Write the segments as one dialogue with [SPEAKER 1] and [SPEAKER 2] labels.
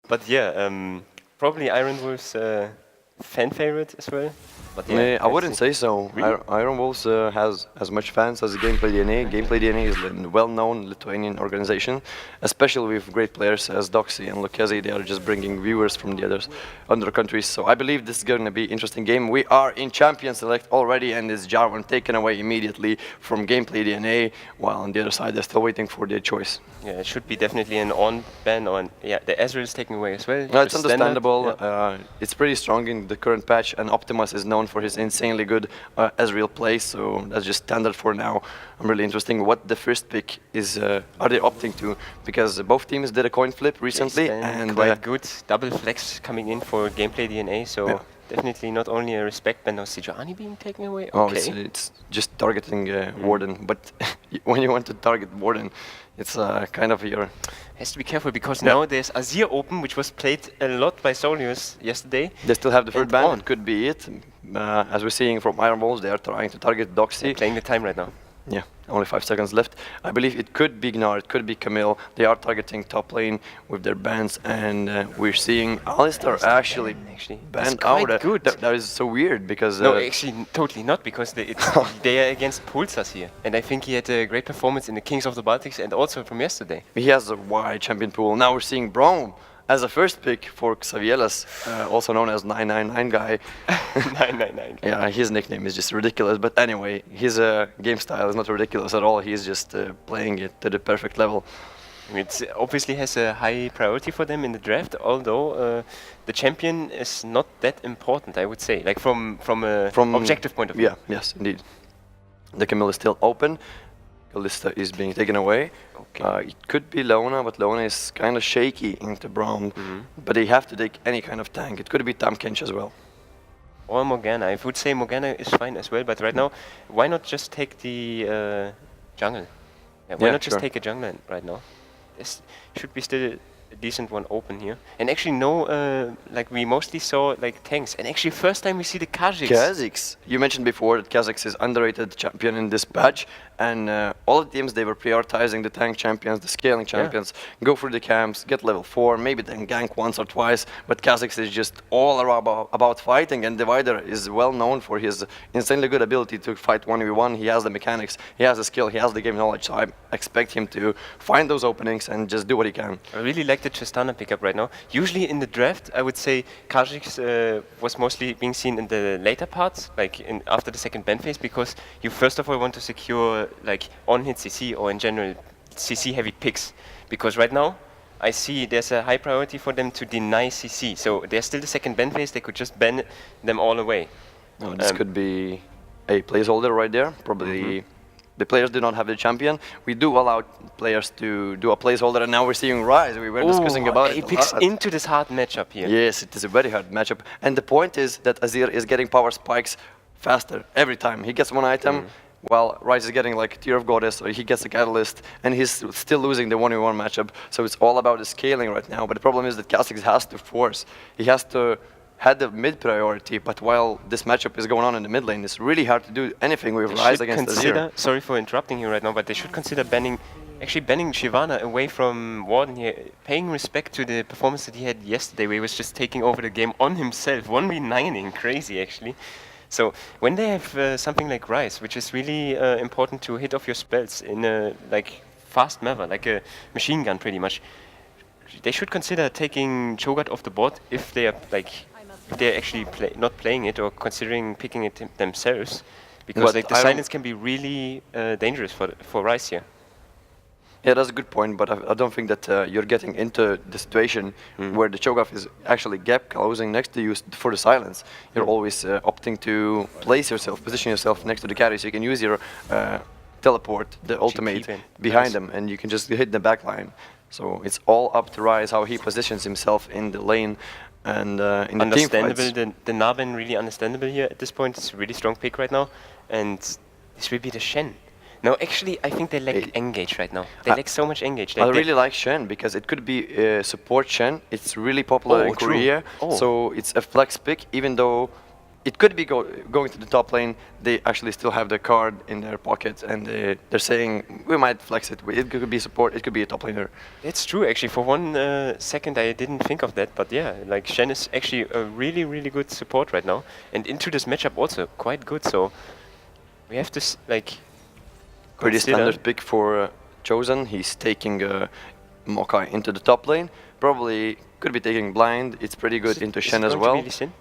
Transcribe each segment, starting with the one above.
[SPEAKER 1] But yeah, probably Iron Wolves fan favorite as well. But yeah,
[SPEAKER 2] I wouldn't say so.
[SPEAKER 1] Really?
[SPEAKER 2] Iron Wolves has as much fans as GameplayDNA. GameplayDNA is a well-known Lithuanian organization, especially with great players as Doxy and Lucchesi. They are just bringing viewers from the other countries. So I believe this is going to be an interesting game. We are in Champion Select already, and it's Jarvan taken away immediately from GameplayDNA, while on the other side they're still waiting for their choice.
[SPEAKER 1] Yeah, it should be definitely an on ban on. Yeah, the Ezreal is taken away as well.
[SPEAKER 2] No, it's
[SPEAKER 1] Just
[SPEAKER 2] understandable.
[SPEAKER 1] standard,
[SPEAKER 2] It's pretty strong in the current patch, and Optimus is known for his insanely good Ezreal play, so that's just standard for now. I'm really interesting what the first pick is. Are they opting to? Because both teams did a coin flip recently, and
[SPEAKER 1] quite good double flex coming in for GameplayDNA. So
[SPEAKER 2] yeah.
[SPEAKER 1] definitely not only a respect ban of Sejuani being taken away.
[SPEAKER 2] Oh,
[SPEAKER 1] Okay.
[SPEAKER 2] it's just targeting Warden, but when you want to target Warden, it's kind of your...
[SPEAKER 1] Has to be careful because now there's Azir open, which was played a lot by Solius yesterday.
[SPEAKER 2] They still have the third
[SPEAKER 1] And
[SPEAKER 2] ban,
[SPEAKER 1] on.
[SPEAKER 2] it could be it. As we're seeing from Iron Wolves, they are trying to target Doxy.
[SPEAKER 1] Playing the time right now.
[SPEAKER 2] Yeah, only 5 seconds left. I believe it could be Gnar, it could be Camille. They are targeting top lane with their bans, and we're seeing Alistar actually banned out.
[SPEAKER 1] Quite good.
[SPEAKER 2] That is so weird because...
[SPEAKER 1] No, actually, totally not, because they are against Pulsars here. And I think he had a great performance in the Kings of the Baltics and also from yesterday.
[SPEAKER 2] he has a wide champion pool. Now we're seeing Braum as a first pick for Xavielas, also known as 999 guy.
[SPEAKER 1] 999.
[SPEAKER 2] Yeah, his nickname is just ridiculous. But anyway, his game style is not ridiculous at all. He's just playing it to the perfect level.
[SPEAKER 1] It obviously has a high priority for them in the draft, although the champion is not that important, I would say, like from objective point of view.
[SPEAKER 2] Yeah, yes, indeed. The Camille is still open. Kalista is being taken away.
[SPEAKER 1] Okay.
[SPEAKER 2] It could be Leona, but Leona is kind of shaky into Braum. But they have to take any kind of tank. It could be Tahm Kench as well.
[SPEAKER 1] Or Morgana. I would say Morgana is fine as well, but right now, why not just take the jungle? Yeah, why
[SPEAKER 2] Yeah,
[SPEAKER 1] not just
[SPEAKER 2] sure.
[SPEAKER 1] take a jungler right now? This should be still a decent one open here. And actually no, like we mostly saw like tanks. And actually first time we see the Kha'Zix.
[SPEAKER 2] Kha'Zix. You mentioned before that Kha'Zix is underrated champion in this patch, and all the teams, they were prioritizing the tank champions, the scaling champions, go through the camps, get level 4, maybe then gank once or twice, but Kha'Zix is just all about fighting, and Divider is well known for his insanely good ability to fight 1v1. He has the mechanics, he has the skill, he has the game knowledge, so I expect him to find those openings and just do what he can.
[SPEAKER 1] I really like the Tristana pickup right now. Usually in the draft, I would say Kha'Zix was mostly being seen in the later parts, like after the second ban phase, because you first of all want to secure like on-hit CC or in general CC heavy picks. Because right now, I see there's a high priority for them to deny CC. So there's still the second ban phase, they could just ban them all away.
[SPEAKER 2] Oh, this could be a placeholder right there, probably. The players do not have the champion. We do allow players to do a placeholder, and now we're seeing Rise. We were discussing about it.
[SPEAKER 1] He picks into this hard matchup here.
[SPEAKER 2] Yes, it is a very hard matchup. And the point is that Azir is getting power spikes faster every time. He gets one item, while Rise is getting like Tear of Goddess, or he gets a Catalyst, and he's still losing the 1v1 matchup. So it's all about the scaling right now. But the problem is that Kha'Zix has to force. He has to had the mid priority, but while this matchup is going on in the mid lane, it's really hard to do anything with Rise against Azir.
[SPEAKER 1] Sorry for interrupting you right now, but they should consider banning Shyvana away from Warden here, paying respect to the performance that he had yesterday, where he was just taking over the game on himself, 1v9ing, crazy actually. So when they have something like Rise, which is really important to hit off your spells in a like fast manner, like a machine gun pretty much, they should consider taking Cho'Gath off the board if they are like they're actually not playing it or considering picking it themselves, because like, the silence can be really dangerous for Rise here.
[SPEAKER 2] Yeah, that's a good point, but I don't think that you're getting into the situation where the Cho'Gath is actually gap closing next to you for the silence. You're always opting to place yourself, position yourself next to the carry, so you can use your teleport, the ultimate, behind them, and you can just hit the backline. So it's all up to Rise how he positions himself in the lane. And in the team fights.
[SPEAKER 1] The Narbin really understandable here at this point. It's a really strong pick right now, and this will be the Shen. No, actually, I think they lack engage right now. They lack so much engage.
[SPEAKER 2] I really like Shen because it could be support Shen. It's really popular in Korea, so it's a flex pick. Even though it could be going to the top lane. They actually still have the card in their pocket, and they're saying we might flex it. It could be support. It could be a top laner.
[SPEAKER 1] It's true, actually. For one second, I didn't think of that, but yeah, like Shen is actually a really, really good support right now, and into this matchup also quite good. So we have to like
[SPEAKER 2] Pretty
[SPEAKER 1] consider-
[SPEAKER 2] standard pick for Chosen. He's taking Mokai into the top lane. Probably could be taking Blind. It's pretty good into
[SPEAKER 1] Is
[SPEAKER 2] Shen
[SPEAKER 1] it
[SPEAKER 2] as
[SPEAKER 1] going to
[SPEAKER 2] well.
[SPEAKER 1] be Lee Sin?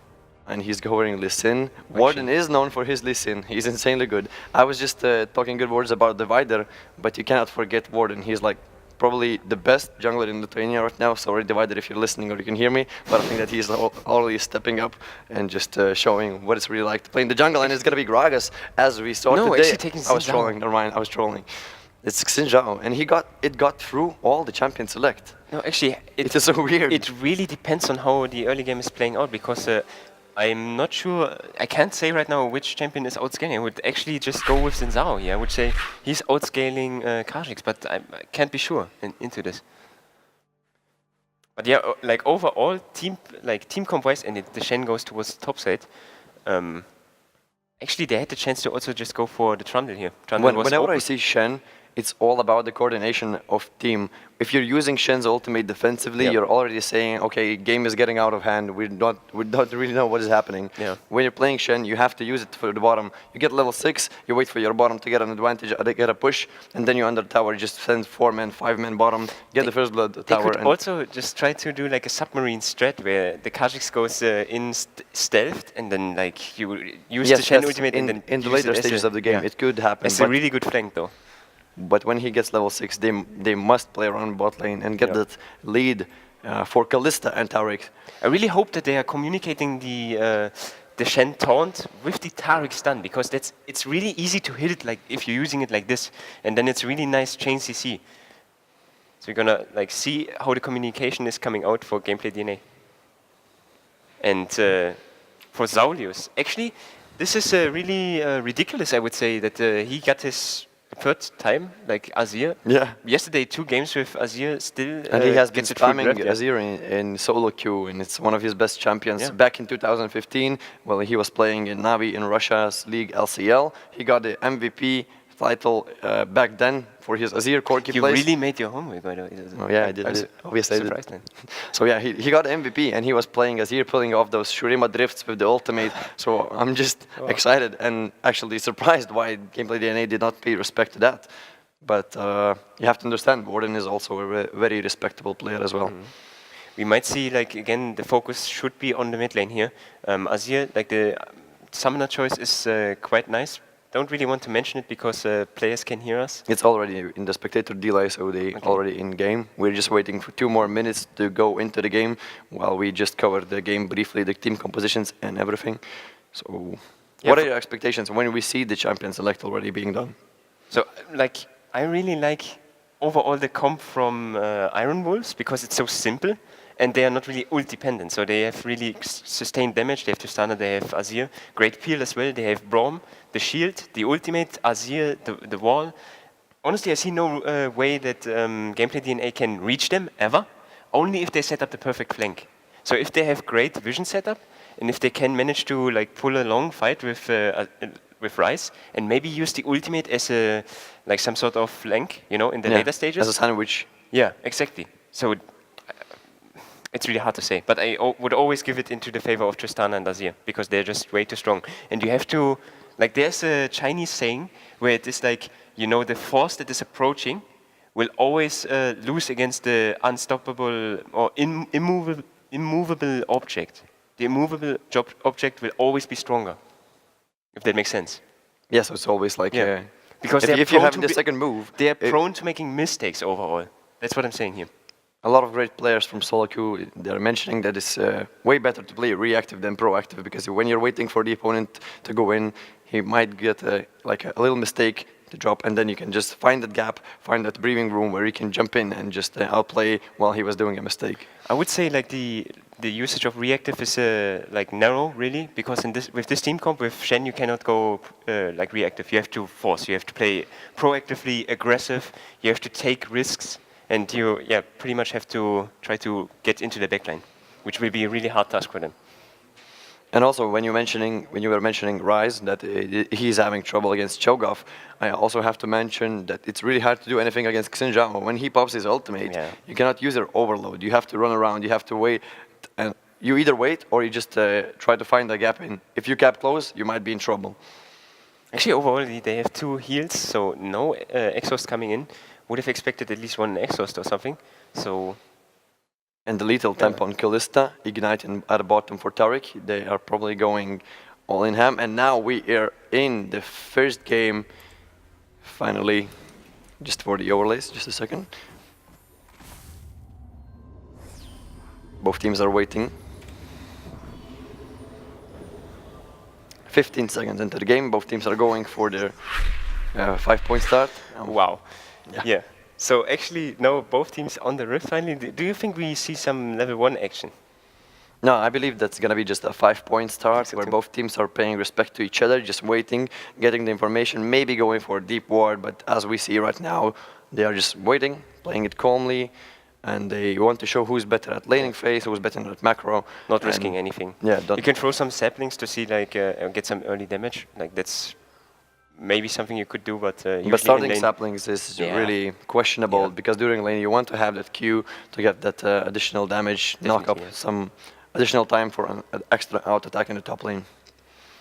[SPEAKER 2] And he's going Lee Sin. Warden is known for his Lee Sin. He's insanely good. I was just talking good words about Divider, but you cannot forget Warden. He's like probably the best jungler in Lithuania right now. Sorry, Divider, if you're listening or you can hear me, but I think that he's already stepping up and just showing what it's really like to play in the jungle. And it's gonna be Gragas, as we saw
[SPEAKER 1] No,
[SPEAKER 2] today.
[SPEAKER 1] actually taking
[SPEAKER 2] I was
[SPEAKER 1] Xin Zhao.
[SPEAKER 2] trolling. Never mind, I was trolling. It's Xin Zhao, and it got through all the champion select.
[SPEAKER 1] No, actually,
[SPEAKER 2] It is so weird.
[SPEAKER 1] It really depends on how the early game is playing out, because I'm not sure. I can't say right now which champion is outscaling. I would actually just go with Xin Zhao here. I would say he's outscaling Kha'Zix, but I can't be sure into this. But yeah, like overall team comp wise, and the Shen goes towards the top side. Actually, they had the chance to also just go for the Trundle here. Trundle was
[SPEAKER 2] Whenever I
[SPEAKER 1] open.
[SPEAKER 2] see Shen, it's all about the coordination of team. If you're using Shen's ultimate defensively,
[SPEAKER 1] Yeah.
[SPEAKER 2] you're already saying, okay, game is getting out of hand. We don't really know what is happening.
[SPEAKER 1] Yeah.
[SPEAKER 2] When you're playing Shen, you have to use it for the bottom. You get level 6, you wait for your bottom to get an advantage, get a push, and then you under tower, just send 4-man, 5-man bottom, get the first blood
[SPEAKER 1] They
[SPEAKER 2] tower.
[SPEAKER 1] could
[SPEAKER 2] And
[SPEAKER 1] also just try to do like a submarine strat where the Kha'Zix goes in stealthed, and then like you use the Shen
[SPEAKER 2] that's
[SPEAKER 1] ultimate and then
[SPEAKER 2] in the
[SPEAKER 1] use
[SPEAKER 2] later
[SPEAKER 1] it as
[SPEAKER 2] stages
[SPEAKER 1] a-
[SPEAKER 2] of the game,
[SPEAKER 1] yeah.
[SPEAKER 2] it could happen.
[SPEAKER 1] It's a really good flank though.
[SPEAKER 2] But when he gets level 6, they must play around bot lane and get
[SPEAKER 1] Yeah.
[SPEAKER 2] that lead for Kalista and Taric.
[SPEAKER 1] I really hope that they are communicating the Shen taunt with the Taric stun, because it's really easy to hit it like if you're using it like this, and then it's really nice chain CC. So we're gonna like see how the communication is coming out for GameplayDNA. And for Zaulius, actually, this is really ridiculous. I would say that he got his third time, like Azir.
[SPEAKER 2] Yeah.
[SPEAKER 1] Yesterday, 2 games with Azir still.
[SPEAKER 2] And he has been
[SPEAKER 1] gets it full
[SPEAKER 2] spamming
[SPEAKER 1] draft, yeah.
[SPEAKER 2] Azir in solo queue, and it's one of his best champions.
[SPEAKER 1] Yeah.
[SPEAKER 2] Back in 2015, well, he was playing in Navi in Russia's league LCL. He got the MVP title back then for his Azir Corki
[SPEAKER 1] You
[SPEAKER 2] plays.
[SPEAKER 1] really made your homework, by the way.
[SPEAKER 2] Oh, yeah, I did. Obviously, I did.
[SPEAKER 1] Surprised then.
[SPEAKER 2] So yeah, he got the MVP, and he was playing Azir, pulling off those Shurima drifts with the ultimate. So I'm just excited and actually surprised why GameplayDNA did not pay respect to that. But you have to understand, Warden is also a very respectable player as well.
[SPEAKER 1] We might see, like, again, the focus should be on the mid lane here. Azir, like, the summoner choice is quite nice. Don't really want to mention it because players can hear us.
[SPEAKER 2] It's already in the spectator delay, so they already in game. We're just waiting for 2 more minutes to go into the game while we just cover the game briefly, the team compositions and everything. So,
[SPEAKER 1] Yeah,
[SPEAKER 2] what are your expectations when we see the champion select already being done?
[SPEAKER 1] So, like, I really like overall the comp from Iron Wolves because it's so simple and they are not really ult dependent. So they have really sustained damage. They have Tristana, they have Azir, great peel as well. They have Braum, the shield, the ultimate, Azir, the wall. Honestly, I see no way that GameplayDNA can reach them ever, only if they set up the perfect flank. So if they have great vision setup and if they can manage to like pull a long fight with Ryze and maybe use the ultimate as a like some sort of flank, you know, in the later stages.
[SPEAKER 2] As a sandwich.
[SPEAKER 1] Yeah, exactly. So it's really hard to say, but I would always give it into the favor of Tristana and Azir because they're just way too strong. And you have to, like, there's a Chinese saying where it is like, you know, the force that is approaching will always lose against the unstoppable or immovable object. The immovable object will always be stronger, if that makes sense.
[SPEAKER 2] Yes, it's always like
[SPEAKER 1] Because
[SPEAKER 2] if you have the second move,
[SPEAKER 1] they are prone to making mistakes overall. That's what I'm saying here.
[SPEAKER 2] A lot of great players from solo queue, they're mentioning that it's way better to play reactive than proactive because when you're waiting for the opponent to go in, he might get a little mistake to drop, and then you can just find that gap, find that breathing room where you can jump in and just outplay while he was doing a mistake.
[SPEAKER 1] I would say like the usage of reactive is like narrow really, because with this team comp with Shen you cannot go like reactive. You have to force. You have to play proactively aggressive. You have to take risks. And you, pretty much have to try to get into the backline, which will be a really hard task for them.
[SPEAKER 2] And also, when you were mentioning Rise, that he's having trouble against Cho'Gath, I also have to mention that it's really hard to do anything against Xin Zhao. When he pops his ultimate,
[SPEAKER 1] Yeah.
[SPEAKER 2] you cannot use your overload. You have to run around. You have to wait, and you either wait or you just try to find a gap in. If you cap close, you might be in trouble.
[SPEAKER 1] Actually, overall, they have 2 heals, so no exhaust coming in. Would have expected at least 1 exhaust or something. So.
[SPEAKER 2] And the lethal tempo on Kalista, igniting at the bottom for Tariq. They are probably going all in ham. And now we are in the first game. Finally, just for the overlays, just a second. Both teams are waiting. 15 seconds into the game, both teams are going for their 5-point start.
[SPEAKER 1] Wow.
[SPEAKER 2] Yeah.
[SPEAKER 1] Yeah. So actually, no, both teams on the rift finally. Do you think we see some level 1 action?
[SPEAKER 2] No, I believe that's going to be just a 5-point start where
[SPEAKER 1] too.
[SPEAKER 2] both teams are paying respect to each other, just waiting, getting the information, maybe going for a deep ward, but as we see right now, they are just waiting, playing it calmly, and they want to show who's better at laning phase, who's better at macro.
[SPEAKER 1] Not risking anything.
[SPEAKER 2] Yeah,
[SPEAKER 1] you can throw some saplings to see, like, get some early damage. Like, that's maybe something you could do, but
[SPEAKER 2] but starting saplings is really questionable because during lane you want to have that Q to get that additional damage, knock up some additional time for an extra out attack in the top lane.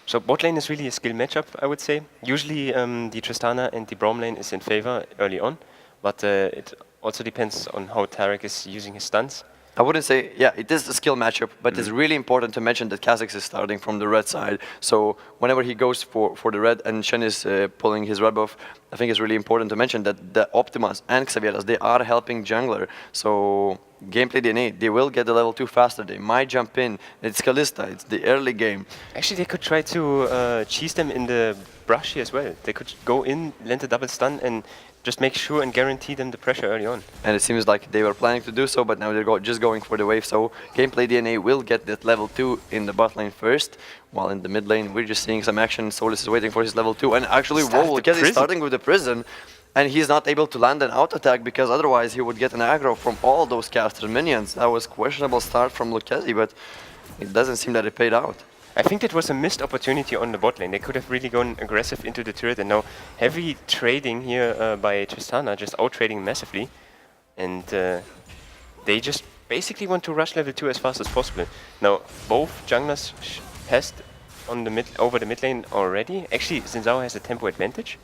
[SPEAKER 1] So bot lane is really a skill matchup, I would say. Usually the Tristana and the Braum lane is in favor early on, but it also depends on how Tariq is using his stuns.
[SPEAKER 2] I wouldn't say, yeah, it is a skill matchup, but it's really important to mention that Kha'Zix is starting from the red side. So whenever he goes for the red and Shen is pulling his red buff, I think it's really important to mention that the Optimus and Xavieras, they are helping jungler. So GameplayDNA, they will get the level 2 faster. They might jump in. It's Kalista, it's the early game.
[SPEAKER 1] Actually, they could try to cheese them in the brush here as well. They could go in, land a double stun, and just make sure and guarantee them the pressure early on.
[SPEAKER 2] And it seems like they were planning to do so, but now they're just going for the wave. So GameplayDNA will get that level 2 in the bot lane first, while in the mid lane we're just seeing some action. Solis is waiting for his level 2, and actually whoa, because he's starting with the prison, and he's not able to land an out attack because otherwise he would get an aggro from all those caster minions. That was questionable start from Lucchesi, but it doesn't seem that it paid out.
[SPEAKER 1] I think that was a missed opportunity on the bot lane. They could have really gone aggressive into the turret, and now heavy trading here by Tristana, just out-trading massively. And they just basically want to rush level 2 as fast as possible. Now, both junglers passed on the over the mid lane already. Actually, Xin Zhao has a tempo advantage.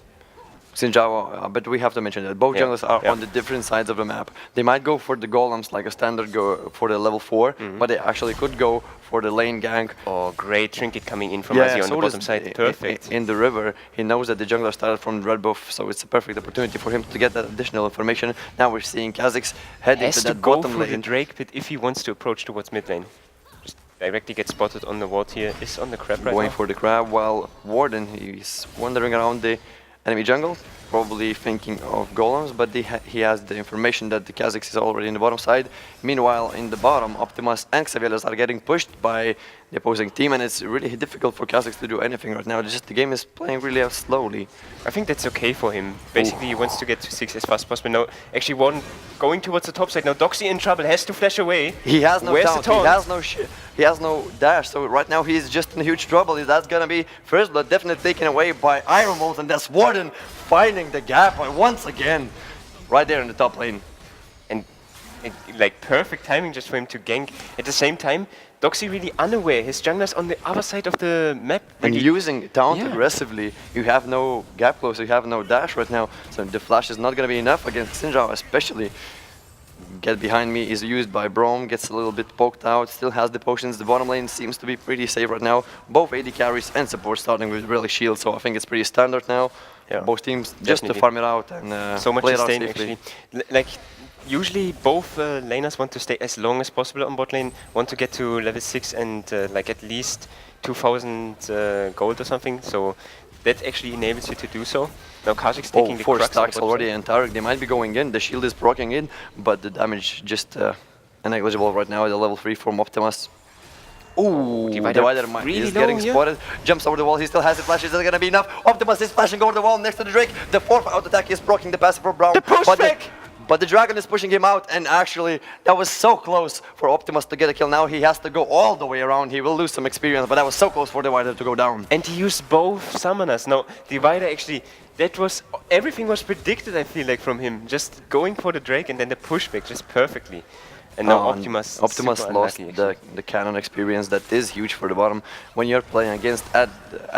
[SPEAKER 2] Xin Zhao, but we have to mention that both junglers are on the different sides of the map. They might go for the golems like a standard go for the level 4, but they actually could go for the lane gank.
[SPEAKER 1] Oh, great trinket coming in from Azzy on the bottom side. Perfect.
[SPEAKER 2] In the river, he knows that the jungler started from the red buff, so it's a perfect opportunity for him to get that additional information. Now we're seeing Kha'Zix heading to that bottom lane.
[SPEAKER 1] The Drake pit if he wants to approach towards mid lane. Just directly get spotted on the ward here. Is on the crab right now.
[SPEAKER 2] Going for the crab, while Warden, he's wandering around the enemy jungle, probably thinking of golems, but he has the information that the Kha'Zix is already in the bottom side. Meanwhile, in the bottom, Optimus and Xavieras are getting pushed by the opposing team, and it's really difficult for Kha'Zix to do anything right now. Just the game is playing really slowly.
[SPEAKER 1] I think that's okay for him. Basically, he wants to get to 6 as fast as possible. Now, actually, Warden going towards the top side. Now, Doxy in trouble, has to flash away.
[SPEAKER 2] He has no
[SPEAKER 1] taunt.
[SPEAKER 2] He has no he has no dash, so right now he's just in huge trouble. That's gonna be first blood definitely taken away by Iron Wolves, and that's Warden finding the gap once again, right there in the top lane.
[SPEAKER 1] And like perfect timing just for him to gank. At the same time, Doxy really unaware. His jungler's on the other side of the map.
[SPEAKER 2] And using taunt aggressively, you have no gap close, you have no dash right now, so the flash is not gonna be enough against Xin Zhao, especially. Get behind me is used by Braum, gets a little bit poked out, still has the potions. The bottom lane seems to be pretty safe right now. Both AD carries and support starting with really shield, so I think it's pretty standard now. Yeah. Both teams just to farm it out and
[SPEAKER 1] so much
[SPEAKER 2] play it out
[SPEAKER 1] sustain
[SPEAKER 2] safely.
[SPEAKER 1] Actually. Like usually both laners want to stay as long as possible on bot lane, want to get to level 6 and like at least 2000 gold or something, so that actually enables you to do so. Now Kha'Zix taking the
[SPEAKER 2] 4
[SPEAKER 1] crux
[SPEAKER 2] stacks already, and Tariq, they might be going in. The shield is proccing in, but the damage just negligible right now at the level 3 from Optimus. Ooh, Divider
[SPEAKER 1] really
[SPEAKER 2] is getting spotted. Jumps over the wall, he still has the flash, is that gonna be enough? Optimus is flashing over the wall next to the Drake. The 4th out attack is proccing the passive for Braum.
[SPEAKER 1] The push back!
[SPEAKER 2] But the Dragon is pushing him out, and actually that was so close for Optimus to get a kill. Now he has to go all the way around. He will lose some experience, but that was so close for Divider to go down.
[SPEAKER 1] And he used both summoners. Now, Divider actually, everything was predicted, I feel like, from him. Just going for the Drake and then the pushback just perfectly. And now Optimus
[SPEAKER 2] lost the cannon experience. That is huge for the bottom. When you're playing against at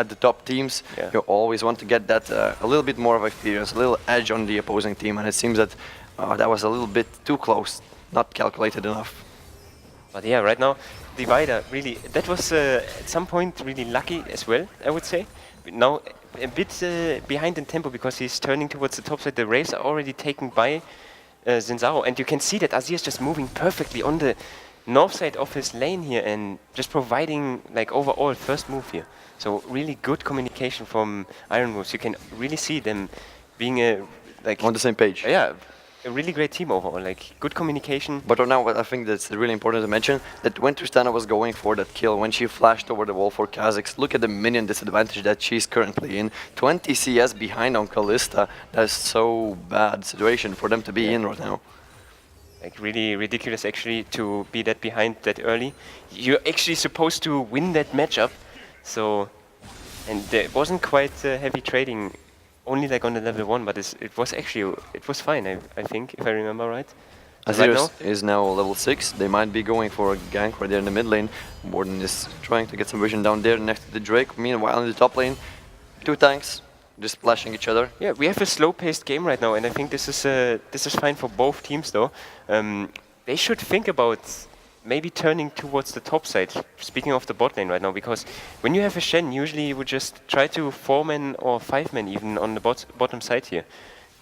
[SPEAKER 2] the top teams, you always want to get that a little bit more of experience, a little edge on the opposing team. And it seems that that was a little bit too close, not calculated enough.
[SPEAKER 1] But yeah, right now, Divider really, that was at some point really lucky as well, I would say. Now a bit behind in tempo because he's turning towards the top side. The Raves are already taken by Zinzao, and you can see that Azir is just moving perfectly on the north side of his lane here and just providing like overall first move here. So really good communication from Iron Wolves. You can really see them being like
[SPEAKER 2] on the same page.
[SPEAKER 1] Yeah, a really great team overall, like good communication.
[SPEAKER 2] But right now, I think that's really important to mention that when Tristana was going for that kill, when she flashed over the wall for Kha'Zix, look at the minion disadvantage that she's currently in. 20 CS behind on Kalista. That's so bad situation for them to be in right now.
[SPEAKER 1] Like really ridiculous actually to be that behind that early. You're actually supposed to win that matchup. So, and there wasn't quite heavy trading. Only like on the level 1, but it was fine, I think, if I remember right.
[SPEAKER 2] Azir is now level 6. They might be going for a gank right there in the mid lane. Warden is trying to get some vision down there next to the Drake. Meanwhile, in the top lane, 2 tanks just splashing each other.
[SPEAKER 1] Yeah, we have a slow-paced game right now, and I think this is fine for both teams though. They should think about maybe turning towards the top side, speaking of the bot lane right now, because when you have a Shen, usually you would just try to 4-man or 5-man even on the bottom side here.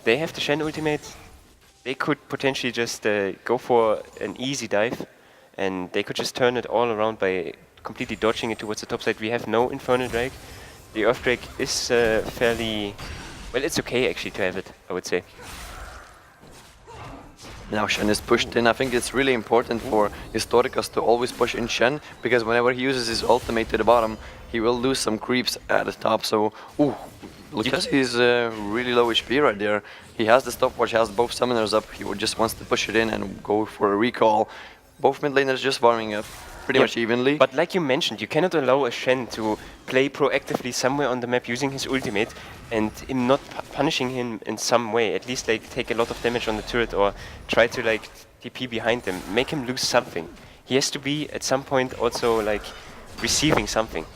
[SPEAKER 1] They have the Shen ultimate, they could potentially just go for an easy dive, and they could just turn it all around by completely dodging it towards the top side. We have no Infernal Drake. The Earth Drake is fairly... well, it's okay actually to have it, I would say.
[SPEAKER 2] Now Shen is pushed in. I think it's really important for Historicus to always push in Shen, because whenever he uses his ultimate to the bottom, he will lose some creeps at the top. So, Lucas is really low HP right there. He has the stopwatch, has both summoners up. He just wants to push it in and go for a recall. Both mid laners just farming up pretty much evenly.
[SPEAKER 1] But like you mentioned, you cannot allow a Shen to play proactively somewhere on the map using his ultimate and him not punishing him in some way. At least like take a lot of damage on the turret or try to like TP behind them. Make him lose something. He has to be at some point also like receiving something.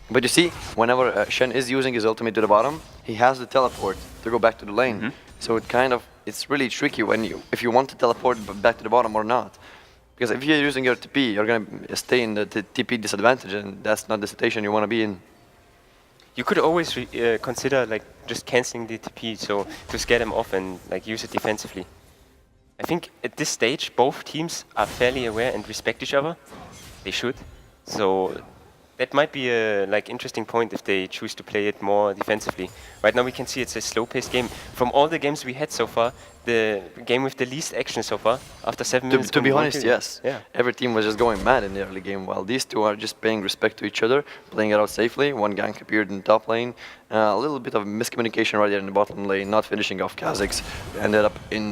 [SPEAKER 2] But you see, whenever Shen is using his ultimate to the bottom, he has the teleport to go back to the lane. So it's really tricky if you want to teleport back to the bottom or not. Because if you're using your TP, you're going to stay in the TP disadvantage, and that's not the situation you want to be in.
[SPEAKER 1] You could always consider like just cancelling the TP, so to scare them off and like use it defensively. I think at this stage, both teams are fairly aware and respect each other. They should. So that might be a like interesting point if they choose to play it more defensively. Right now we can see it's a slow-paced game. From all the games we had so far, the game with the least action so far, after 7 minutes.
[SPEAKER 2] To be honest, yes. Yeah. Every team was just going mad in the early game, while these two are just paying respect to each other, playing it out safely. One gank appeared in the top lane. A little bit of miscommunication right there in the bottom lane, not finishing off Kha'Zix. Ended up in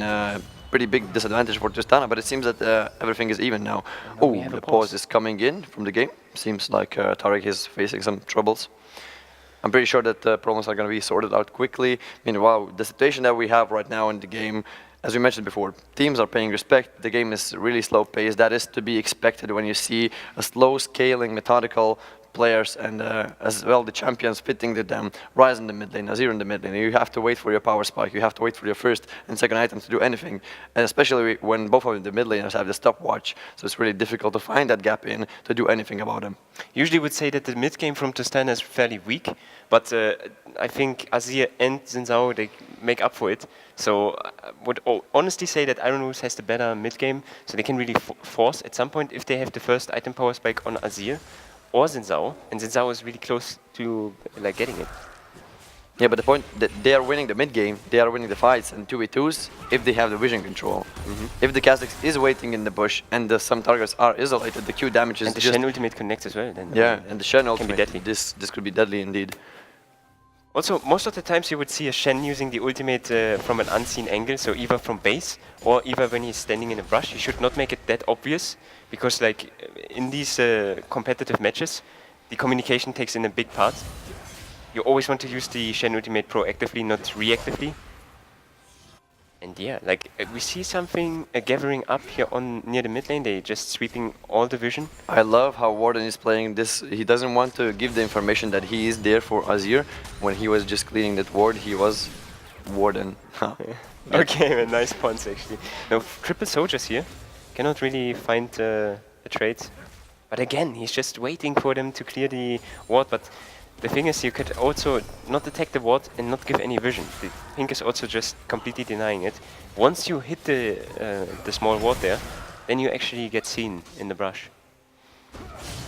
[SPEAKER 2] pretty big disadvantage for Tristana, but it seems that everything is even now. Oh, the pause is coming in from the game. Seems like Tarek is facing some troubles. I'm pretty sure that problems are going to be sorted out quickly. Meanwhile, the situation that we have right now in the game, as we mentioned before, teams are paying respect. The game is really slow paced. That is to be expected when you see a slow scaling, methodical players and as well the champions fitting to them. Rise in the mid lane, Azir in the mid lane. You have to wait for your power spike. You have to wait for your first and second item to do anything. And especially when both of the mid laners have the stopwatch. So it's really difficult to find that gap in to do anything about them.
[SPEAKER 1] Usually would say that the mid game from Tristana is fairly weak, but I think Azir and Zinzao, they make up for it. So I would honestly say that Iron Wolves has the better mid game, so they can really force at some point if they have the first item power spike on Azir or Zinzao, and Zinzao is really close to like getting it.
[SPEAKER 2] Yeah, but the point that they are winning the mid game, they are winning the fights and 2v2s if they have the vision control. If the Kha'Zix is waiting in the bush and some targets are isolated, the Q damage is
[SPEAKER 1] and the Shen ultimate connects as well. Then
[SPEAKER 2] yeah, and the Shen ultimate
[SPEAKER 1] can be deadly.
[SPEAKER 2] This could be deadly indeed.
[SPEAKER 1] Also, most of the times you would see a Shen using the ultimate from an unseen angle, so either from base or either when he's standing in a brush. You should not make it that obvious, because like in these competitive matches, the communication takes in a big part. You always want to use the Shen ultimate proactively, not reactively. And yeah, like we see something gathering up here on near the mid lane. They just sweeping all the vision.
[SPEAKER 2] I love how Warden is playing this. He doesn't want to give the information that he is there for Azir. When he was just cleaning that ward, he was Warden.
[SPEAKER 1] Okay, nice points actually. No, triple soldiers here. Cannot really find a trade. But again, he's just waiting for them to clear the ward. But the thing is, you could also not attack the ward and not give any vision. The Pink is also just completely denying it. Once you hit the small ward there, then you actually get seen in the brush.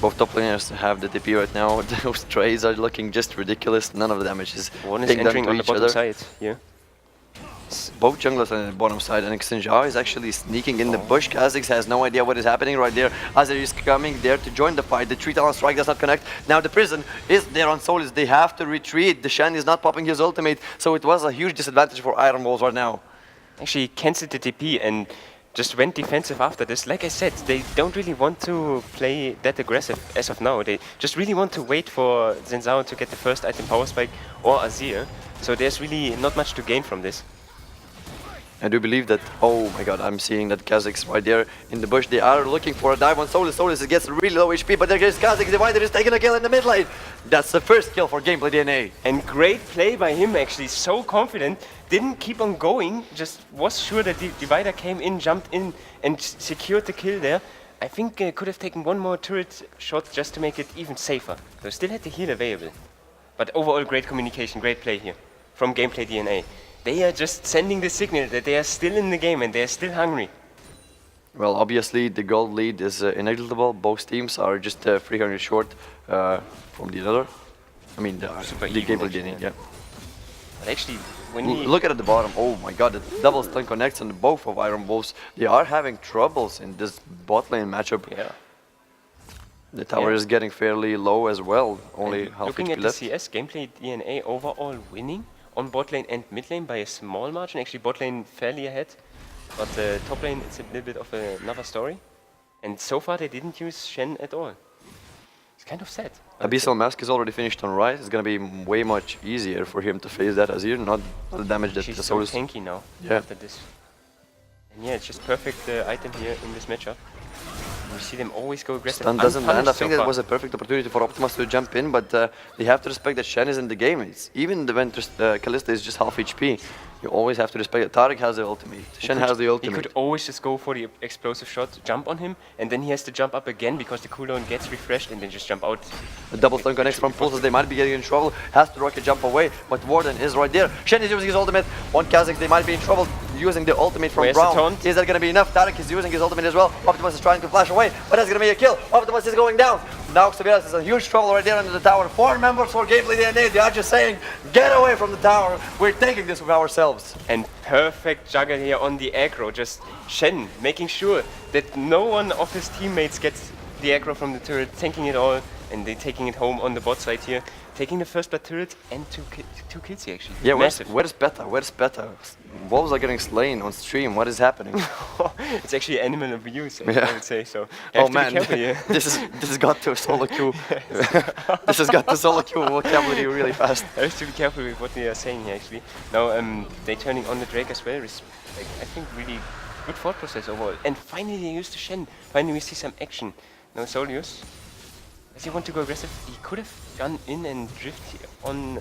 [SPEAKER 2] Both top laners have the TP right now. Those trades are looking just ridiculous. None of the damage is
[SPEAKER 1] One is
[SPEAKER 2] being done
[SPEAKER 1] entering
[SPEAKER 2] to
[SPEAKER 1] on the
[SPEAKER 2] each
[SPEAKER 1] bottom
[SPEAKER 2] other.
[SPEAKER 1] side here.
[SPEAKER 2] Both junglers on the bottom side, and Xinjiao is actually sneaking in the bush. Kha'Zix has no idea what is happening right there. Azir is coming there to join the fight. The 3 talent strike does not connect. Now the prison is there on Solis. They have to retreat. The Shen is not popping his ultimate, so it was a huge disadvantage for Iron Wolves right now.
[SPEAKER 1] Actually cancelled the TP and just went defensive after this. Like I said, they don't really want to play that aggressive as of now. They just really want to wait for Zenzao to get the first item power spike or Azir. So there's really not much to gain from this.
[SPEAKER 2] I do believe that, oh my god, I'm seeing that Kha'Zix right there in the bush. They are looking for a dive on Solis. Solis gets really low HP, but there goes Kha'Zix. The Divider is taking a kill in the mid lane. That's the first kill for GameplayDNA.
[SPEAKER 1] And great play by him actually, so confident. Didn't keep on going, just was sure that the Divider came in, jumped in and secured the kill there. I think could have taken one more turret shot just to make it even safer. So still had the heal available. But overall great communication, great play here from GameplayDNA. They are just sending the signal that they are still in the game and they are still hungry.
[SPEAKER 2] Well, obviously the gold lead is ineluctable. Both teams are just 300 short from the other. I mean, the GameplayDNA, yeah.
[SPEAKER 1] But actually, when you
[SPEAKER 2] look at the bottom, oh my god, the double stun connects on both of Iron Wolves. They are having troubles in this bot lane matchup.
[SPEAKER 1] Yeah.
[SPEAKER 2] The tower is getting fairly low as well. Only half
[SPEAKER 1] looking
[SPEAKER 2] HP
[SPEAKER 1] at
[SPEAKER 2] left.
[SPEAKER 1] the CS, GameplayDNA overall winning on bot lane and mid lane by a small margin. Actually, bot lane fairly ahead, but top lane it's a little bit of another story. And so far they didn't use Shen at all. It's kind of sad.
[SPEAKER 2] Abyssal Mask is already finished on Rise. It's gonna be way much easier for him to face that Azir, not the damage that
[SPEAKER 1] She's
[SPEAKER 2] the
[SPEAKER 1] so
[SPEAKER 2] Solis.
[SPEAKER 1] tanky now after this. And yeah, it's just perfect item here in this matchup. You see them always go aggressive.
[SPEAKER 2] Stun doesn't land. I
[SPEAKER 1] so
[SPEAKER 2] think that
[SPEAKER 1] far.
[SPEAKER 2] was a perfect opportunity for Optimus to jump in, but they have to respect that Shen is in the game. It's even when Kalista is just half HP, you always have to respect that Taric has the ultimate. Shen has the ultimate.
[SPEAKER 1] He could always just go for the explosive shot, jump on him, and then he has to jump up again because the cooldown gets refreshed and then just jump out.
[SPEAKER 2] The double stun connects from pulses. They might be getting in trouble. Has to rocket jump away, but Warden is right there. Shen is using his ultimate. On Kha'Zix, they might be in trouble using the ultimate from
[SPEAKER 1] Where's the
[SPEAKER 2] Brown.
[SPEAKER 1] taunt?
[SPEAKER 2] Is that going to be enough? Taric is using his ultimate as well. Optimus is trying to flash away, but that's going to be a kill. Optimus is going down. Now Xavier is in huge trouble right there under the tower. 4 members for GameplayDNA. They are just saying, get away from the tower. We're taking this with ourselves.
[SPEAKER 1] And perfect juggle here on the aggro. Just Shen making sure that no one of his teammates gets the aggro from the turret, tanking it all, and they taking it home on the bot side here. Taking the first blood turret and two kills here actually.
[SPEAKER 2] Yeah,
[SPEAKER 1] massive.
[SPEAKER 2] where's Beta? Where's Beta? Wolves are getting slain on stream. What is happening?
[SPEAKER 1] It's actually animal abuse, I would say so.
[SPEAKER 2] Oh man,
[SPEAKER 1] here.
[SPEAKER 2] this has got to solo queue. This has got to solo queue vocabulary really fast.
[SPEAKER 1] I have to be careful with what they are saying here actually. Now they're turning on the Drake as well. I think really good thought process overall. And finally they used the Shen. Finally we see some action. Now Solius, does he want to go aggressive? He could have gone in and drift on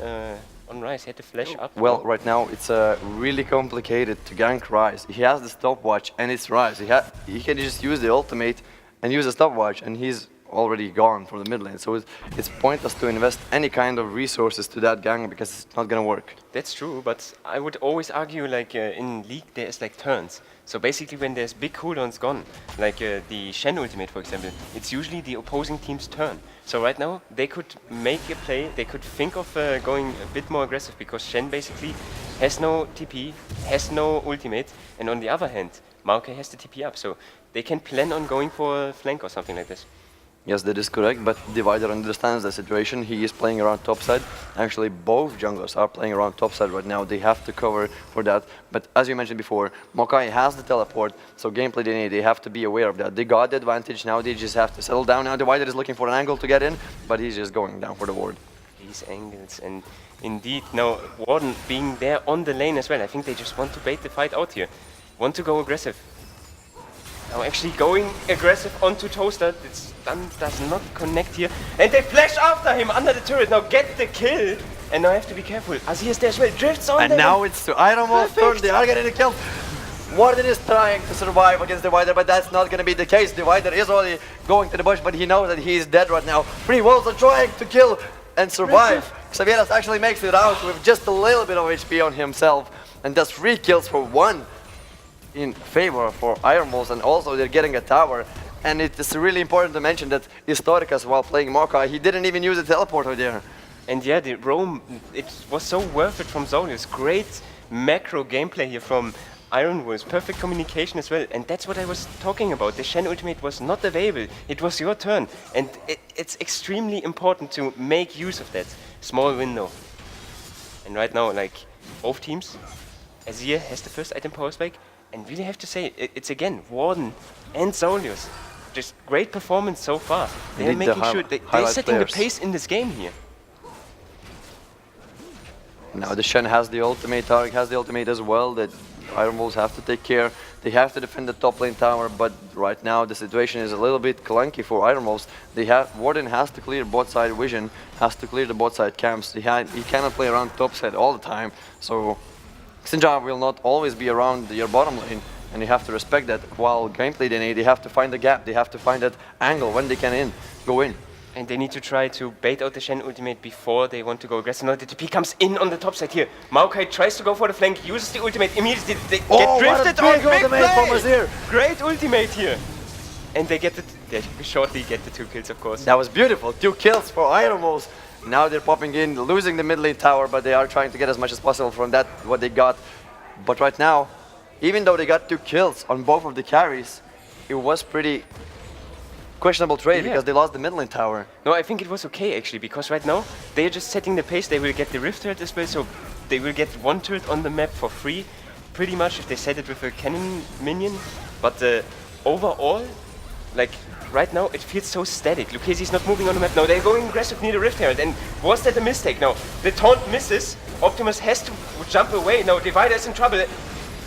[SPEAKER 1] Rise. He had to flash up.
[SPEAKER 2] Well, right now it's really complicated to gank Rise. He has the stopwatch and it's Rise. He can just use the ultimate and use the stopwatch, and he's already gone from the mid lane. So it's pointless to invest any kind of resources to that gang because it's not gonna work.
[SPEAKER 1] That's true, but I would always argue like in League there's like turns. So basically when there's big cooldowns gone, like the Shen ultimate for example, it's usually the opposing team's turn. So right now they could make a play, they could think of going a bit more aggressive because Shen basically has no TP, has no ultimate, and on the other hand, Maokai has the TP up, so they can plan on going for a flank or something like this.
[SPEAKER 2] Yes, that is correct, but Divider understands the situation. He is playing around topside. Actually, both junglers are playing around topside right now. They have to cover for that. But as you mentioned before, Maokai has the teleport, so GameplayDNA, they have to be aware of that. They got the advantage, now they just have to settle down. Now Divider is looking for an angle to get in, but he's just going down for the ward.
[SPEAKER 1] These angles, and indeed, now Warden being there on the lane as well. I think they just want to bait the fight out here. Want to go aggressive. Now actually going aggressive onto Toaster. It's done, does not connect here. And they flash after him under the turret. Now get the kill. And now I have to be careful. Azir is there as well. Drifts on them.
[SPEAKER 2] And now it's to Iron Wolves' turn. They are getting the kill. Warden is trying to survive against Divider, but that's not going to be the case. Divider is already going to the bush, but he knows that he is dead right now. Three Wolves are trying to kill and survive. Xavieras actually makes it out with just a little bit of HP on himself. And that's 3 kills for 1 in favor for Iron Wolves, and also they're getting a tower. And it is really important to mention that Historicus, while playing Maokai, he didn't even use a teleporter there.
[SPEAKER 1] And yeah, the roam, it was so worth it from Zolius. Great macro gameplay here from Iron Wolves. Perfect communication as well. And that's what I was talking about. The Shen ultimate was not available. It was your turn. And it's extremely important to make use of that small window. And right now, like, both teams, Azir has the first item power spike. And really have to say, it's again, Warden and Zolius. Just great performance so far. They're making sure they're setting the pace in this game here.
[SPEAKER 2] Now the Shen has the ultimate, Tarek has the ultimate as well, that Iron Wolves have to take care. They have to defend the top lane tower, but right now the situation is a little bit clunky for Iron Wolves. Warden has to clear bot side vision, has to clear the bot side camps. He cannot play around top side all the time, so Xinja will not always be around your bottom lane, and you have to respect that. While GameplayDNA, they have to find the gap, they have to find that angle when they can go in.
[SPEAKER 1] And they need to try to bait out the Shen ultimate before they want to go aggressive. Now the TP comes in on the top side here. Maokai tries to go for the flank, uses the ultimate immediately. They get drifted on big play! Great ultimate here. And they shortly get the 2 kills, of course.
[SPEAKER 2] That was beautiful, 2 kills for Iron Wolves. Now they're popping in, losing the mid lane tower, but they are trying to get as much as possible from that, what they got. But right now, even though they got 2 kills on both of the carries, it was pretty questionable trade because they lost the mid lane tower.
[SPEAKER 1] No, I think it was okay actually, because right now they're just setting the pace. They will get the Rift turret as well, so they will get 1 turret on the map for free, pretty much, if they set it with a cannon minion. But overall, like, right now it feels so static. Lucchese's not moving on the map. Now they're going aggressive near the Rift Herald, and was that a mistake? Now the taunt misses, Optimus has to jump away. Now Divider is in trouble.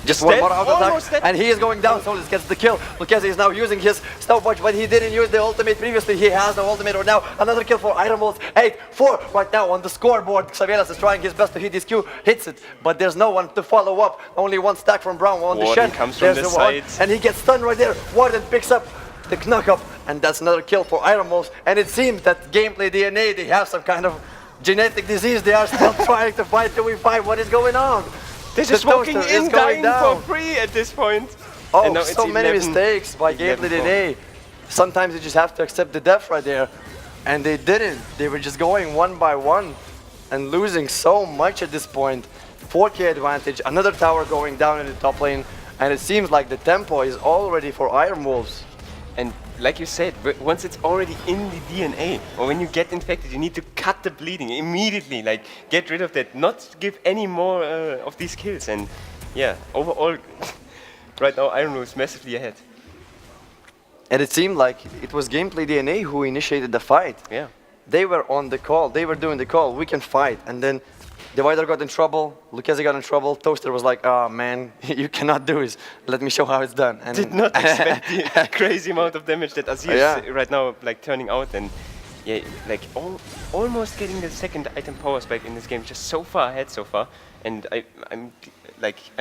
[SPEAKER 2] Just one more out attack, and he is going down. Solis gets the kill. Lucchese is now using his stopwatch, but he didn't use the ultimate previously. He has the ultimate right now. Another kill for Iron Wolves. 8-4 right now on the scoreboard. Xavieras is trying his best to hit his Q, hits it, but there's no one to follow up. Only 1 stack from Brown on the Shen.
[SPEAKER 1] Comes from the side,
[SPEAKER 2] and he gets stunned right there. Warden picks up the knock up, and that's another kill for Iron Wolves. And it seems that GameplayDNA, they have some kind of genetic disease. They are still trying to fight 2v5. What is going on?
[SPEAKER 1] They're just walking in, dying for free at this point.
[SPEAKER 2] Oh, so many mistakes by GameplayDNA. Sometimes you just have to accept the death right there. And they didn't. They were just going 1 by 1 and losing so much at this point. 4k advantage, another tower going down in the top lane. And it seems like the tempo is already for Iron Wolves.
[SPEAKER 1] And like you said, once it's already in the DNA, or when you get infected, you need to cut the bleeding immediately, like get rid of that, not give any more of these kills. And yeah, overall, right now Iron Wolves is massively ahead.
[SPEAKER 2] And it seemed like it was GameplayDNA who initiated the fight.
[SPEAKER 1] Yeah.
[SPEAKER 2] They were on the call, they were doing the call, we can fight. And then Divider got in trouble, Lucchese got in trouble, Toaster was like, oh man, you cannot do this, let me show how it's done. And
[SPEAKER 1] did not expect the crazy amount of damage that Azir is right now like turning out, and yeah, like almost getting the 2nd item power spike in this game, just so far ahead so far. And I'm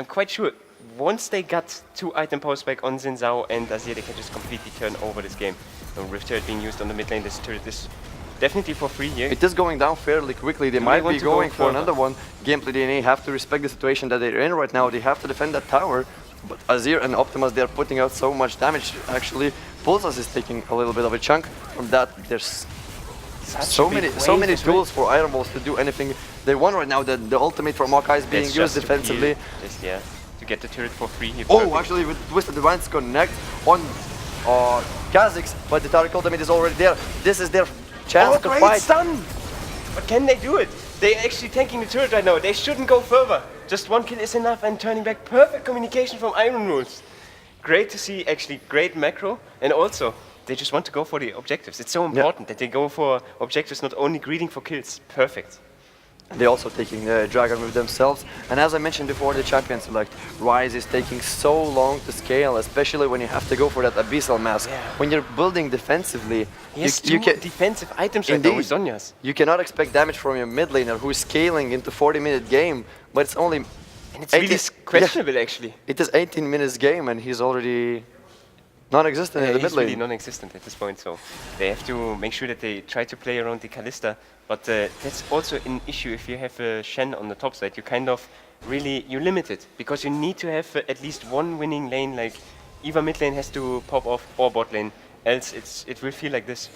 [SPEAKER 1] quite sure once they got 2 item power spike on Xin Zhao and Azir, they can just completely turn over this game. No Rift turret being used on the mid lane, this turret is definitely for free here.
[SPEAKER 2] It is going down fairly quickly. They might be going for another one. GameplayDNA have to respect the situation that they're in right now. They have to defend that tower. But Azir and Optimus, they're putting out so much damage. Actually, Pulsas is taking a little bit of a chunk from that. There's so many tools for Iron Wolves to do anything they want right now. The ultimate from Maokai is being used defensively.
[SPEAKER 1] Just, yeah, to get the turret for free here.
[SPEAKER 2] Oh, actually with Twisted Divines connect on Kazakhs, but the Taric ultimate is already there. This is their chance to
[SPEAKER 1] great
[SPEAKER 2] fight.
[SPEAKER 1] stun! But can they do it? They're actually tanking the turret right now. They shouldn't go further. Just one kill is enough and turning back. Perfect communication from Iron Wolves. Great to see, actually great macro. And also, they just want to go for the objectives. It's so important that they go for objectives, not only greeding for kills. Perfect.
[SPEAKER 2] They're also taking the Dragon with themselves. And as I mentioned before, the champion select, Rise is taking so long to scale, especially when you have to go for that Abyssal Mask.
[SPEAKER 1] Yeah.
[SPEAKER 2] When you're building defensively,
[SPEAKER 1] He has two defensive items right now with Zhonya's.
[SPEAKER 2] You cannot expect damage from your mid laner who is scaling into 40-minute game, but it's only...
[SPEAKER 1] And it's really questionable actually.
[SPEAKER 2] It is 18 minutes game and he's already non-existent in the mid
[SPEAKER 1] he's
[SPEAKER 2] lane.
[SPEAKER 1] really non-existent at this point, so they have to make sure that they try to play around the Kalista. But that's also an issue if you have a Shen on the top side. You kind of really, you limit it because you need to have at least one winning lane, like either mid lane has to pop off or bot lane, else it will feel like this.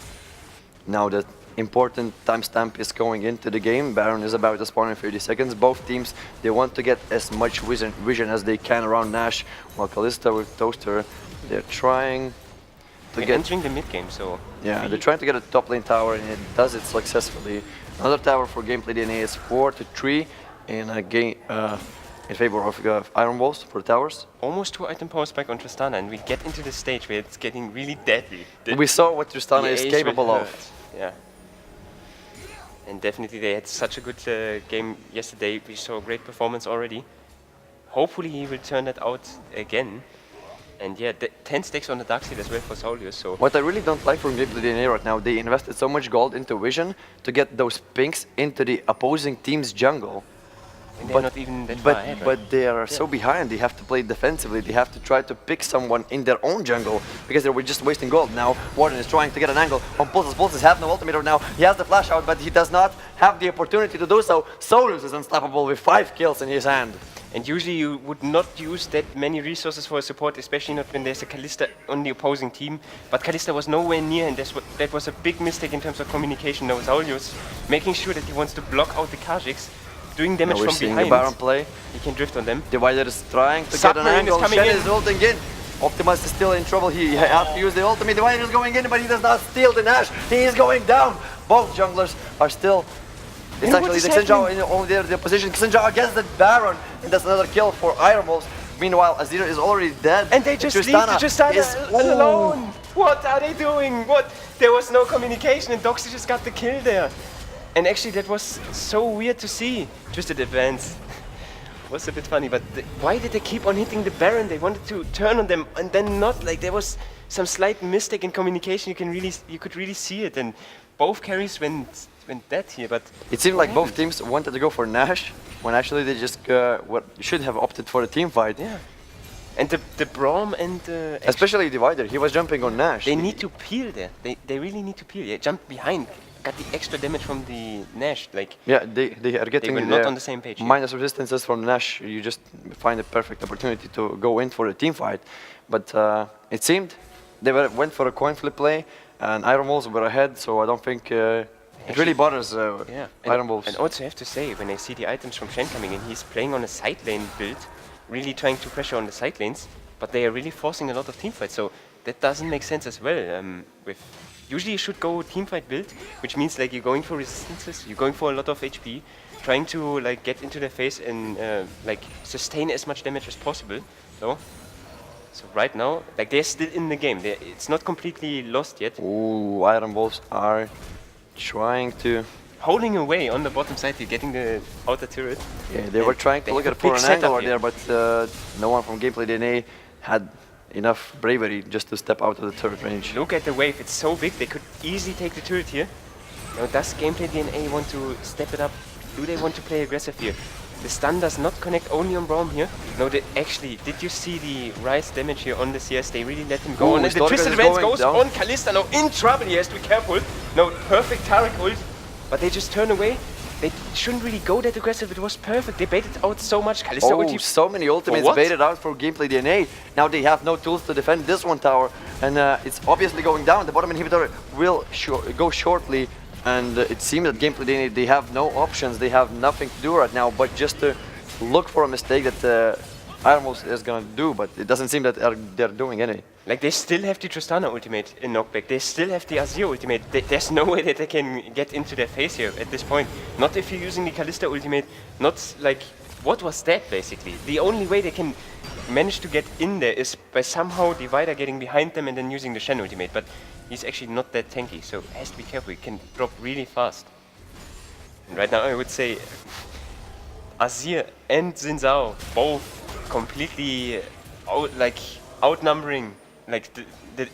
[SPEAKER 2] Now the important timestamp is going into the game. Baron is about to spawn in 30 seconds. Both teams, they want to get as much vision as they can around Nash, while Kalista with Toaster, they're trying to get...
[SPEAKER 1] entering the mid game, so...
[SPEAKER 2] Yeah, they're trying to get a top lane tower and it does it successfully. Another tower for GameplayDNA is 4-3 in a game in favor of Iron Wolves for towers.
[SPEAKER 1] Almost 2 item power spike on Tristana and we get into the stage where it's getting really deadly.
[SPEAKER 2] We saw what Tristana is
[SPEAKER 1] Ace
[SPEAKER 2] capable
[SPEAKER 1] will
[SPEAKER 2] of.
[SPEAKER 1] hurt. Yeah. And definitely they had such a good game yesterday. We saw a great performance already. Hopefully he will turn that out again. And yeah, 10 stacks on the dark side as well for Saulius, so...
[SPEAKER 2] What I really don't like from GameplayDNA right now, they invested so much gold into vision to get those pinks into the opposing team's jungle.
[SPEAKER 1] And they're not even that far ahead, right?
[SPEAKER 2] But they are so behind, they have to play defensively, they have to try to pick someone in their own jungle because they were just wasting gold. Now Warden is trying to get an angle on Pulses. Pulses have no ultimate right now, he has the flash out but he does not have the opportunity to do so. Solus is unstoppable with 5 kills in his hand.
[SPEAKER 1] And usually you would not use that many resources for a support, especially not when there's a Kalista on the opposing team. But Kalista was nowhere near and that was a big mistake in terms of communication. Now Saulius making sure that he wants to block out the Kazakhs, doing damage
[SPEAKER 2] now we're
[SPEAKER 1] from
[SPEAKER 2] seeing
[SPEAKER 1] behind.
[SPEAKER 2] The Baron play.
[SPEAKER 1] He can drift on them.
[SPEAKER 2] Divider is trying to get an angle, Shen is ulting in. Optimus is still in trouble, he has to use the ultimate. Divider is going in but he does not steal the Nash, he is going down. Both junglers are still... It's actually the Xinjiao in only their position. Xinjiao against the Baron, and that's another kill for Iron Wolves. Meanwhile, Azir is already dead.
[SPEAKER 1] And they just leave Tristana alone. What are they doing? What? There was no communication and Doxy just got the kill there. And actually that was so weird to see. Twisted advance. Was a bit funny, but why did they keep on hitting the Baron? They wanted to turn on them and then not. Like there was some slight mistake in communication. You could really see it, and both carries went dead here, but...
[SPEAKER 2] It seemed like both teams wanted to go for Nash, when actually they just should have opted for a team fight.
[SPEAKER 1] Yeah. And the Braum and...
[SPEAKER 2] especially Divider, he was jumping on Nash.
[SPEAKER 1] They need to peel there. They really need to peel. Yeah, jump behind. Got the extra damage from the Nash. Like
[SPEAKER 2] yeah, they are getting
[SPEAKER 1] they were not on the same page.
[SPEAKER 2] Minus resistances from Nash. You just find a perfect opportunity to go in for a team fight. But it seemed they went for a coin flip play, and Iron Wolves were ahead, so I don't think... it really bothers Iron Wolves.
[SPEAKER 1] And also have to say, when I see the items from Shen coming in, he's playing on a side lane build, really trying to pressure on the side lanes, but they are really forcing a lot of teamfights, so that doesn't make sense as well. Usually you should go teamfight build, which means like you're going for resistances, you're going for a lot of HP, trying to like get into their face and like sustain as much damage as possible. So right now, like they're still in the game. It's not completely lost yet.
[SPEAKER 2] Ooh, Iron Wolves are trying to...
[SPEAKER 1] holding away on the bottom side, you're getting the outer turret.
[SPEAKER 2] Yeah, they were trying to look at for an angle over there, but no one from GameplayDNA had enough bravery just to step out of the turret range.
[SPEAKER 1] Look at the wave, it's so big, they could easily take the turret here. Now does GameplayDNA want to step it up? Do they want to play aggressive here? The stun does not connect only on Braum here. No, they actually, did you see the rise damage here on the CS? They really let him go. And the twisted advance goes on Kalista, now in trouble, he has to be careful. No, perfect Taric ult, but they just turn away. They shouldn't really go that aggressive, it was perfect. They baited out so much. Kalista ulti.
[SPEAKER 2] So many ultimates baited out for GameplayDNA. Now they have no tools to defend this one tower, and it's obviously going down. The bottom inhibitor will go shortly. And it seems that GameplayDNA, they have no options, they have nothing to do right now, but just to look for a mistake that Iron Wolves is gonna do, but it doesn't seem that they're doing any.
[SPEAKER 1] Like, they still have the Tristana ultimate in knockback, they still have the Azir ultimate. There's no way that they can get into their face here at this point. Not if you're using the Kalista ultimate, not like, what was that basically? The only way they can manage to get in there is by somehow Divider getting behind them and then using the Shen ultimate, but he's actually not that tanky, so has to be careful, he can drop really fast. And right now I would say Azir and Xin Zhao both completely outnumbering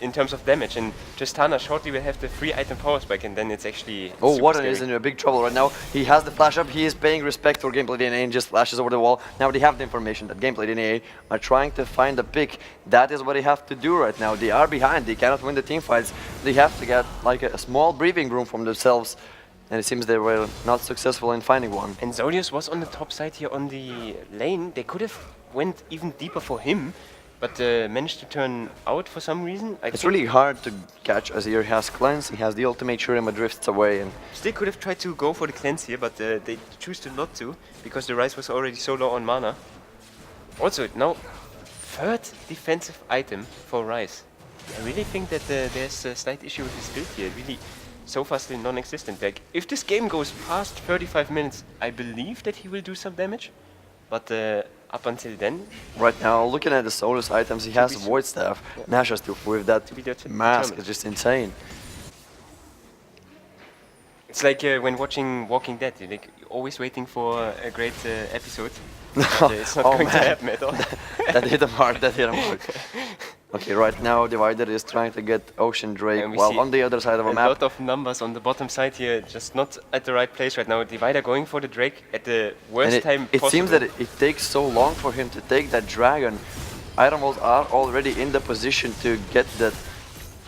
[SPEAKER 1] in terms of damage, and Tristana shortly will have the free item power spike, and then it's actually
[SPEAKER 2] Warden is in a big trouble right now. He has the flash up, he is paying respect for GameplayDNA and just flashes over the wall. Now they have the information that GameplayDNA are trying to find a pick. That is what they have to do right now. They are behind, they cannot win the team fights. They have to get like a small breathing room from themselves, and it seems they were not successful in finding one.
[SPEAKER 1] And Zodius was on the top side here on the lane. They could have went even deeper for him, but managed to turn out for some reason.
[SPEAKER 2] It's really hard to catch Azir. He has cleanse, he has the ultimate, Shurima drifts away, and
[SPEAKER 1] still could have tried to go for the cleanse here, but they choose to not to, because the Ryze was already so low on mana. Also, now, third defensive item for Ryze. I really think that there's a slight issue with his build here. Really, so far still non-existent. Like, if this game goes past 35 minutes, I believe that he will do some damage, but up until then...
[SPEAKER 2] Right now, looking at the Solus items, he has Void Staff. Yeah. Nasha still with that mask is just insane.
[SPEAKER 1] It's like when watching Walking Dead, you're like always waiting for a great episode. It's not going to happen at all.
[SPEAKER 2] That hit him hard, that hit him hard. Okay, right now Divider is trying to get Ocean Drake, while on the other side of a map.
[SPEAKER 1] A lot of numbers on the bottom side here, just not at the right place right now. Divider going for the Drake at the worst time
[SPEAKER 2] possible.
[SPEAKER 1] It
[SPEAKER 2] seems that it takes so long for him to take that dragon. Iron Wolves are already in the position to get that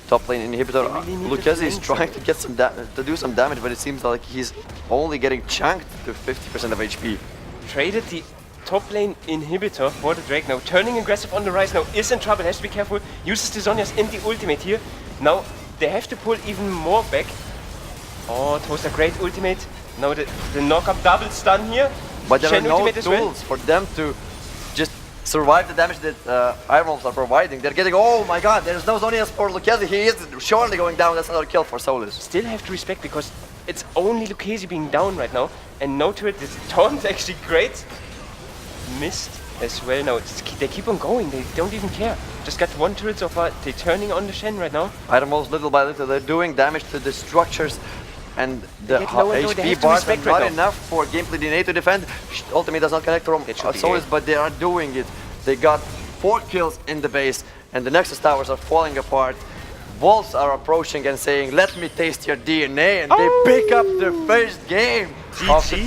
[SPEAKER 2] top lane inhibitor. Really Lucchese is trying to get to do some damage, but it seems like he's only getting chunked to 50% of HP.
[SPEAKER 1] Traded the top lane inhibitor for the Drake now, turning aggressive on the Ryze now, is in trouble, has to be careful, uses the Zhonya's in the ultimate here. Now they have to pull even more back. Oh, Toaster, great ultimate. Now the knock-up double stun here.
[SPEAKER 2] But there are no tools for them to just survive the damage that Iron Wolves are providing. They're getting, oh my god, there's no Zhonya's for Lucchese, he is surely going down, that's another kill for Solus.
[SPEAKER 1] Still have to respect, because it's only Lucchese being down right now, and no turret, this taunt actually great. Missed as well now. They keep on going, they don't even care. Just got one turret so far, they're turning on the Shen right now.
[SPEAKER 2] Iron Wolves little by little, they're doing damage to the structures, and the HP bars are not enough for GameplayDNA to defend. Ultimate does not connect from Solus, but they are doing it. They got 4 kills in the base, and the Nexus towers are falling apart. Wolves are approaching and saying, let me taste your DNA, and they pick up their first game of the day.